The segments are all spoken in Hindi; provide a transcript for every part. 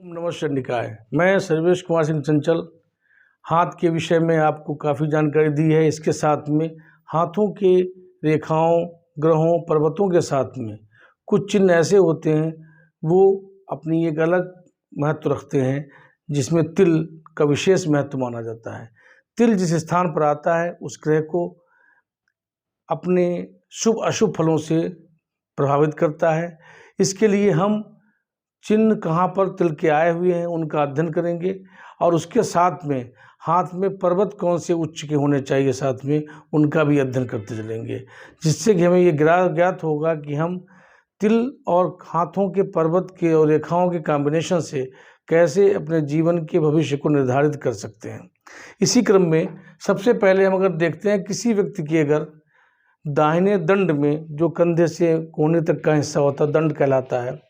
नमस्ते निकाय। मैं सर्वेश कुमार सिंह चंचल हाथ के विषय में आपको काफ़ी जानकारी दी है। इसके साथ में हाथों के रेखाओं, ग्रहों, पर्वतों के साथ में कुछ चिन्ह ऐसे होते हैं वो अपनी एक अलग महत्व रखते हैं, जिसमें तिल का विशेष महत्व माना जाता है। तिल जिस स्थान पर आता है उस ग्रह को अपने शुभ अशुभ फलों से प्रभावित करता है। इसके लिए हम चिन्ह कहाँ पर तिल के आए हुए हैं उनका अध्ययन करेंगे और उसके साथ में हाथ में पर्वत कौन से उच्च के होने चाहिए साथ में उनका भी अध्ययन करते चलेंगे, जिससे कि हमें ये ज्ञात होगा कि हम तिल और हाथों के पर्वत के और रेखाओं के कॉम्बिनेशन से कैसे अपने जीवन के भविष्य को निर्धारित कर सकते हैं। इसी क्रम में सबसे पहले हम अगर देखते हैं किसी व्यक्ति की अगर दाहिने दंड में जो कंधे से कोहनी तक का हिस्सा होता है दंड कहलाता है,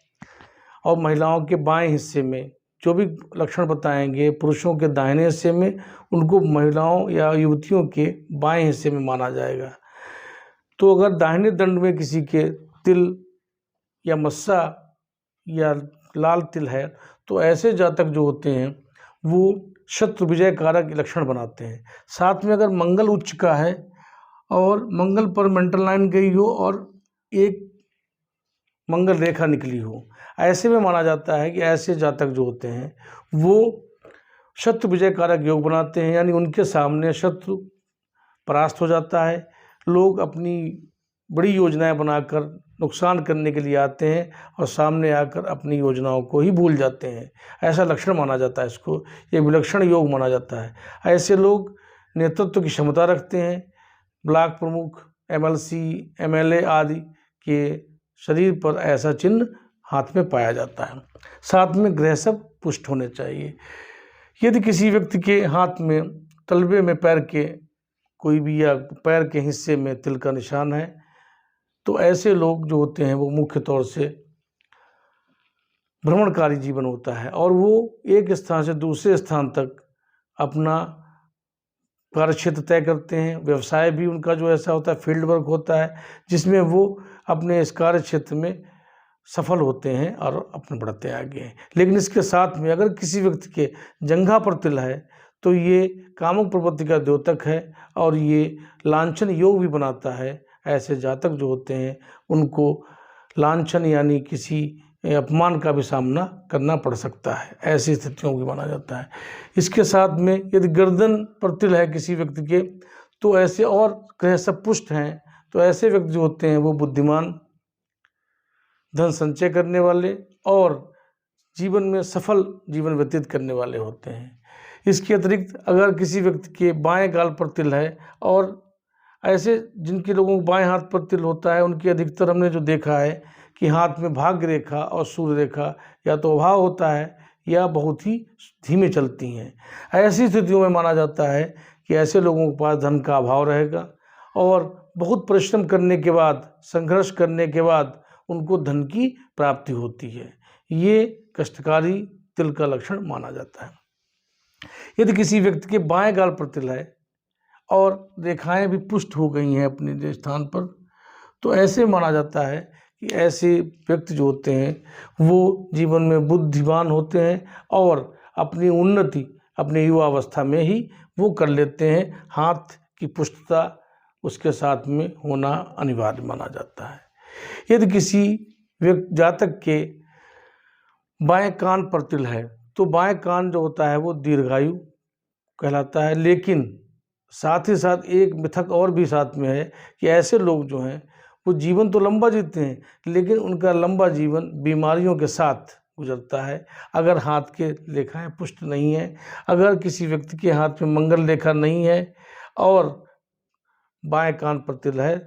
और महिलाओं के बाएं हिस्से में जो भी लक्षण बताएंगे पुरुषों के दाहिने हिस्से में उनको महिलाओं या युवतियों के बाएं हिस्से में माना जाएगा। तो अगर दाहिने दंड में किसी के तिल या मस्सा या लाल तिल है तो ऐसे जातक जो होते हैं वो शत्रु विजय कारक लक्षण बनाते हैं। साथ में अगर मंगल उच्च का है और मंगल पर मेंटल लाइन गई हो और एक मंगल रेखा निकली हो, ऐसे में माना जाता है कि ऐसे जातक जो होते हैं वो शत्रु विजय कारक योग बनाते हैं, यानी उनके सामने शत्रु परास्त हो जाता है। लोग अपनी बड़ी योजनाएं बनाकर नुकसान करने के लिए आते हैं और सामने आकर अपनी योजनाओं को ही भूल जाते हैं। ऐसा लक्षण माना जाता है, इसको ये विलक्षण योग माना जाता है। ऐसे लोग नेतृत्व की क्षमता रखते हैं। ब्लॉक प्रमुख, MLC, MLA आदि के शरीर पर ऐसा चिन्ह हाथ में पाया जाता है। साथ में ग्रह सब पुष्ट होने चाहिए। यदि किसी व्यक्ति के हाथ में तलवे में पैर के कोई भी या पैर के हिस्से में तिल का निशान है तो ऐसे लोग जो होते हैं वो मुख्य तौर से भ्रमणकारी जीवन होता है और वो एक स्थान से दूसरे स्थान तक अपना कार्यक्षेत्र तय करते हैं। व्यवसाय भी उनका जो ऐसा होता है फील्ड वर्क होता है जिसमें वो अपने इस कार्य क्षेत्र में सफल होते हैं और अपने बढ़ते हैं आगे। लेकिन इसके साथ में अगर किसी व्यक्ति के जंघा पर तिल है तो ये कामुक प्रवृत्ति का द्योतक है और ये लांछन योग भी बनाता है। ऐसे जातक जो होते हैं उनको लांछन यानी किसी अपमान का भी सामना करना पड़ सकता है, ऐसी स्थितियों को माना जाता है। इसके साथ में यदि गर्दन पर तिल है किसी व्यक्ति के तो ऐसे और ग्रह सब पुष्ट हैं तो ऐसे व्यक्ति जो होते हैं वो बुद्धिमान, धन संचय करने वाले और जीवन में सफल जीवन व्यतीत करने वाले होते हैं। इसके अतिरिक्त अगर किसी व्यक्ति के बाएं गाल पर तिल है और ऐसे जिनके लोगों को बाएं हाथ पर तिल होता है उनकी अधिकतर हमने जो देखा है कि हाथ में भाग्य रेखा और सूर्य रेखा या तो अभाव होता है या बहुत ही धीमे चलती हैं। ऐसी स्थितियों में माना जाता है कि ऐसे लोगों के पास धन का अभाव रहेगा और बहुत परिश्रम करने के बाद, संघर्ष करने के बाद उनको धन की प्राप्ति होती है। ये कष्टकारी तिल का लक्षण माना जाता है। यदि किसी व्यक्ति के बाएं गाल पर तिल है और रेखाएं भी पुष्ट हो गई हैं अपने स्थान पर तो ऐसे माना जाता है कि ऐसे व्यक्ति जो होते हैं वो जीवन में बुद्धिमान होते हैं और अपनी उन्नति अपने युवावस्था में ही वो कर लेते हैं। हाथ की पुष्टता उसके साथ में होना अनिवार्य माना जाता है। यदि किसी जातक के बाएं कान पर तिल है तो बाएं कान जो होता है वो दीर्घायु कहलाता है, लेकिन साथ ही साथ एक मिथक और भी साथ में है कि ऐसे लोग जो हैं वो जीवन तो लंबा जीते हैं लेकिन उनका लंबा जीवन बीमारियों के साथ गुजरता है। अगर हाथ के रेखाएं पुष्ट नहीं है, अगर किसी व्यक्ति के हाथ में मंगल रेखा नहीं है और बाएं कान पर तिल है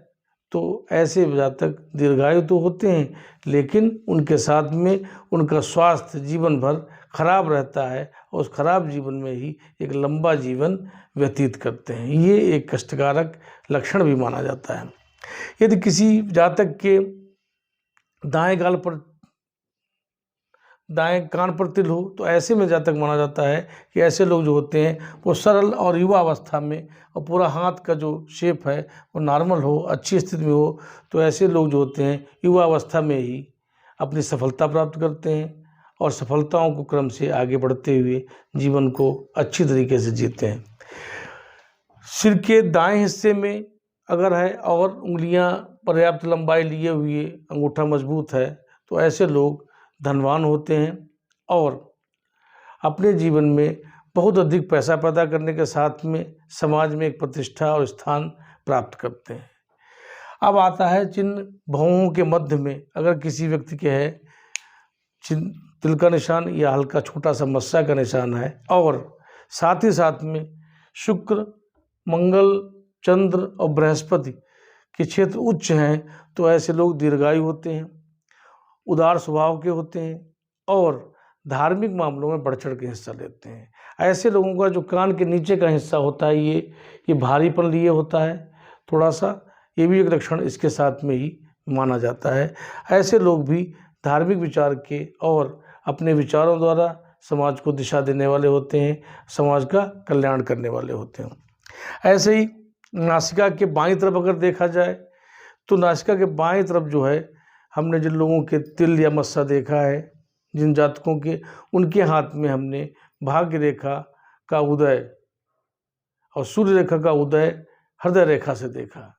तो ऐसे जातक दीर्घायु तो होते हैं लेकिन उनके साथ में उनका स्वास्थ्य जीवन भर खराब रहता है और उस खराब जीवन में ही एक लंबा जीवन व्यतीत करते हैं। ये एक कष्टकारक लक्षण भी माना जाता है। यदि किसी जातक के दाएं कान पर तिल हो तो ऐसे में जातक माना जाता है कि ऐसे लोग जो होते हैं वो सरल और युवा अवस्था में और पूरा हाथ का जो शेप है वो नॉर्मल हो, अच्छी स्थिति में हो, तो ऐसे लोग जो होते हैं युवा अवस्था में ही अपनी सफलता प्राप्त करते हैं और सफलताओं को क्रम से आगे बढ़ते हुए जीवन को अच्छी तरीके से जीते हैं। सिर के दाएं हिस्से में अगर है और उंगलियां पर्याप्त लंबाई लिए हुए, अंगूठा मजबूत है, तो ऐसे लोग धनवान होते हैं और अपने जीवन में बहुत अधिक पैसा पैदा करने के साथ में समाज में एक प्रतिष्ठा और स्थान प्राप्त करते हैं। अब आता है चिन्ह भौहों के मध्य में अगर किसी व्यक्ति के है तिल का निशान या हल्का छोटा सा मस्सा का निशान है और साथ ही साथ में शुक्र, मंगल, चंद्र और बृहस्पति के क्षेत्र उच्च हैं, तो ऐसे लोग दीर्घायु होते हैं, उदार स्वभाव के होते हैं और धार्मिक मामलों में बढ़ चढ़ के हिस्सा लेते हैं। ऐसे लोगों का जो कान के नीचे का हिस्सा होता है ये भारीपन लिए होता है थोड़ा सा, ये भी एक लक्षण इसके साथ में ही माना जाता है। ऐसे लोग भी धार्मिक विचार के और अपने विचारों द्वारा समाज को दिशा देने वाले होते हैं, समाज का कल्याण करने वाले होते हैं। ऐसे ही नासिका के बाईं तरफ अगर देखा जाए तो नासिका के बाईं तरफ जो है हमने जिन लोगों के तिल या मस्सा देखा है, जिन जातकों के, उनके हाथ में हमने भाग्य रेखा का उदय और सूर्य रेखा का उदय हृदय रेखा से देखा।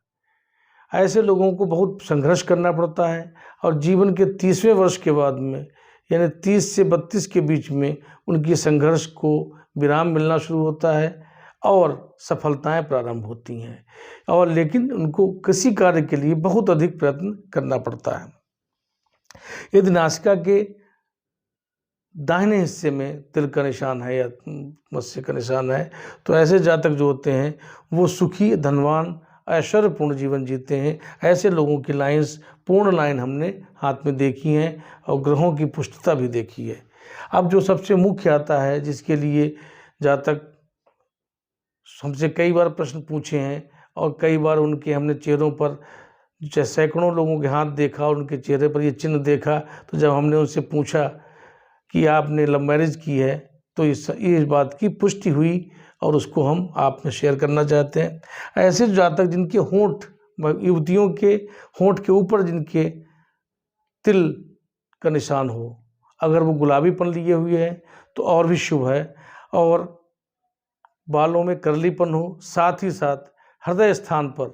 ऐसे लोगों को बहुत संघर्ष करना पड़ता है और जीवन के 30वें वर्ष के बाद में यानी 30 से 32 के बीच में उनकी संघर्ष को विराम मिलना शुरू होता है और सफलताएं प्रारंभ होती हैं, और लेकिन उनको किसी कार्य के लिए बहुत अधिक प्रयत्न करना पड़ता है। यदि नासिका के दाहिने हिस्से में तिल का निशान है या मत्स्य का निशान है, तो ऐसे जातक जो होते हैं वो सुखी, धनवान, ऐश्वर्यपूर्ण जीवन जीते हैं। ऐसे लोगों की लाइंस, पूर्ण लाइन हमने हाथ में देखी हैं और ग्रहों की पुष्टता भी देखी है। अब जो सबसे मुख्य आता है, जिसके लिए जातक हमसे कई बार प्रश्न पूछे हैं और कई बार उनके हमने चेहरों पर सैकड़ों लोगों के हाथ देखा और उनके चेहरे पर ये चिन्ह देखा, तो जब हमने उनसे पूछा कि आपने लव मैरिज की है तो इस बात की पुष्टि हुई और उसको हम आप में शेयर करना चाहते हैं। ऐसे जातक जिनके होंठ, युवतियों के होंठ के ऊपर जिनके तिल का निशान हो, अगर वो गुलाबीपन लिए हुए हैं तो और भी शुभ है, और बालों में करलीपन हो, साथ ही साथ हृदय स्थान पर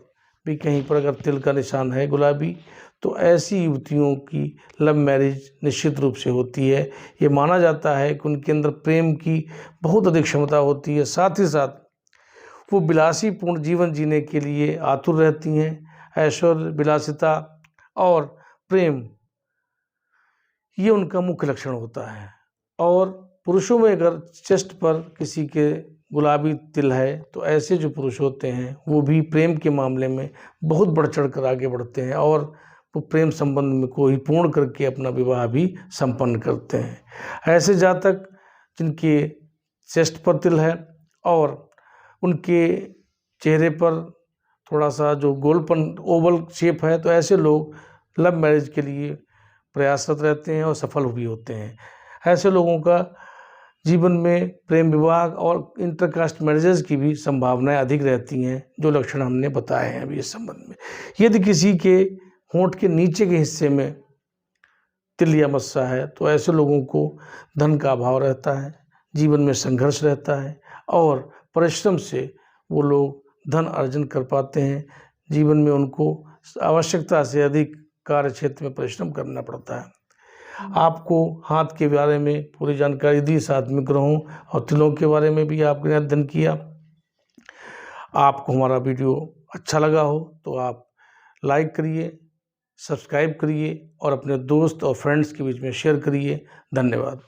भी कहीं पर अगर तिल का निशान है गुलाबी, तो ऐसी युवतियों की लव मैरिज निश्चित रूप से होती है। ये माना जाता है कि उनके अंदर प्रेम की बहुत अधिक क्षमता होती है, साथ ही साथ वो विलासीपूर्ण जीवन जीने के लिए आतुर रहती हैं। ऐश्वर्य, विलासिता और प्रेम ये उनका मुख्य लक्षण होता है। और पुरुषों में अगर चेस्ट पर किसी के गुलाबी तिल है, तो ऐसे जो पुरुष होते हैं वो भी प्रेम के मामले में बहुत बढ़ चढ़ कर आगे बढ़ते हैं और वो प्रेम संबंध में को ही पूर्ण करके अपना विवाह भी संपन्न करते हैं। ऐसे जातक जिनके चेस्ट पर तिल है और उनके चेहरे पर थोड़ा सा जो गोलपन, ओवल शेप है, तो ऐसे लोग लव मैरिज के लिए प्रयासरत रहते हैं और सफल भी होते हैं। ऐसे लोगों का जीवन में प्रेम विवाह और इंटरकास्ट मैरिजेस की भी संभावनाएं अधिक रहती हैं, जो लक्षण हमने बताए हैं अभी इस संबंध में। यदि किसी के होंठ के नीचे के हिस्से में तिल या मस्सा है, तो ऐसे लोगों को धन का अभाव रहता है, जीवन में संघर्ष रहता है और परिश्रम से वो लोग धन अर्जन कर पाते हैं। जीवन में उनको आवश्यकता से अधिक कार्य क्षेत्र में परिश्रम करना पड़ता है। आपको हाथ के बारे में पूरी जानकारी दी, साथ में ग्रहों और तिलों के बारे में भी आपने अध्ययन किया। आपको हमारा वीडियो अच्छा लगा हो तो आप लाइक करिए, सब्सक्राइब करिए और अपने दोस्त और फ्रेंड्स के बीच में शेयर करिए। धन्यवाद।